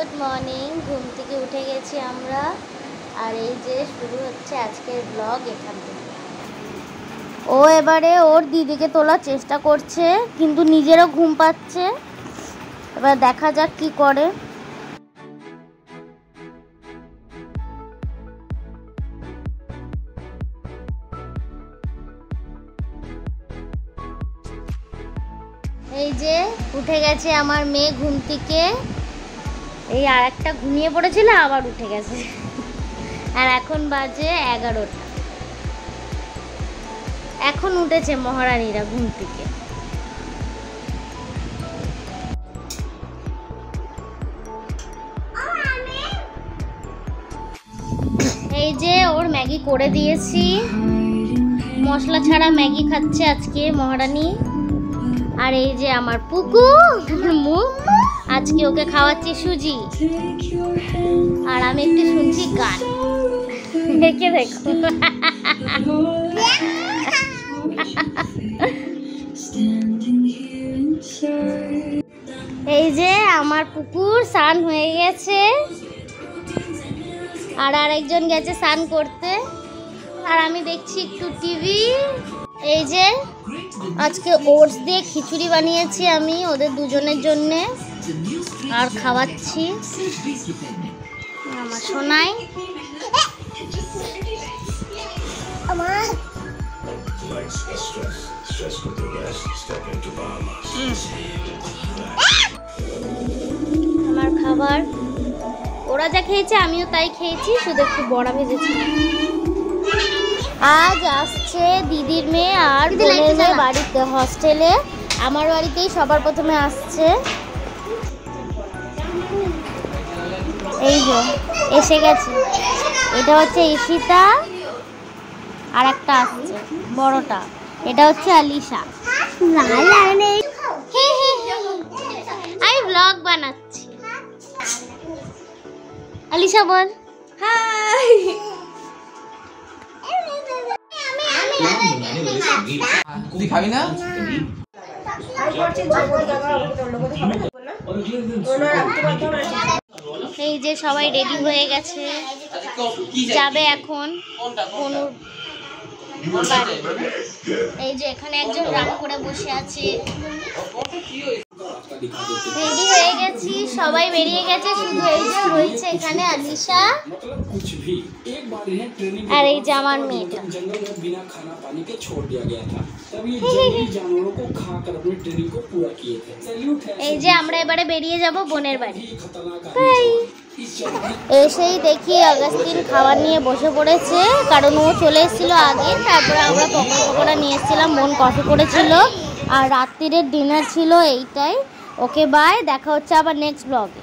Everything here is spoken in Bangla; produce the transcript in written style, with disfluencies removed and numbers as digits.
Good morning. ঘুম থেকে উঠে গেছি আমরা, আর এই যে শুরু হচ্ছে আজকের ব্লগ এখান থেকে। ও এবারে ওর দিদিকে তোলার চেষ্টা করছে, কিন্তু নিজেরও ঘুম পাচ্ছে। এবার দেখা যাক কি করে। এই যে উঠে গেছে আমার মেয়ে ঘুম থেকে। এই আর একটা ঘুমিয়ে পড়েছিল, আবার উঠে গেছে। আর এখন বাজে 11টা। এখন উঠেছে মহারানীরা ঘুম থেকে। এই যে ওর ম্যাগি করে দিয়েছি, মশলা ছাড়া ম্যাগি খাচ্ছে আজকে মহারানী। আর এই যে আমার পুকু মুখ, আজকে ওকে খাওয়াচ্ছি সুজি, আর আমি একটু শুনছি গান। দেখে দেখো। এই যে আমার পুকুর স্নান হয়ে গেছে, আর আরেকজন গেছে স্নান করতে, আর আমি দেখছি একটু টিভি। এই যে আজকে ওটস দিয়ে খিচুড়ি বানিয়েছি আমি ওদের দুজনের জন্যে, আর খাওয়াচ্ছি আমার সোনাই। আমার খাবার ওরা যা খেয়েছে আমিও তাই খেয়েছি, শুধু একটু বড়া ভেজেছি। আজ আসছে দিদির মেয়ে আর বোনের মেয়ে বাড়িতে, হস্টেলে। আমার বাড়িতেই সবার প্রথমে আসছে। এই যে এসে গেছে, এটা হচ্ছে ঈশিতা, আর একটা আসছে বড়টা, এটা হচ্ছে আলিশা। আমি ব্লগ বানাচ্ছি। আলিশা বল হাই। তুই খাবি না? এই যে সবাই রেডি হয়ে গেছে, যাবে এখন কোন। এই যে এখানে একজন রাগ করে বসে আছে। রেডি হয়ে গেছি, সবাই বেরিয়ে গেছে, শুধু এই যে রয়েছে এখানে আলিশা, আর এই যে আমার মেয়েটা। এই যে আমরা এবারে বেরিয়ে যাব বোনের বাড়ি। এসেই দেখি অগাস্টিন খাবার নিয়ে বসে পড়েছে, কারণ ও চলে এসেছিল আগে। তারপরে আমরা পকোড়া নিয়ে এসেছিলাম, বোন কফি করেছিল, আর রাত্রিরের ডিনার ছিল এইটাই। ওকে বাই, দেখা হচ্ছে আবার নেক্সট ব্লগে।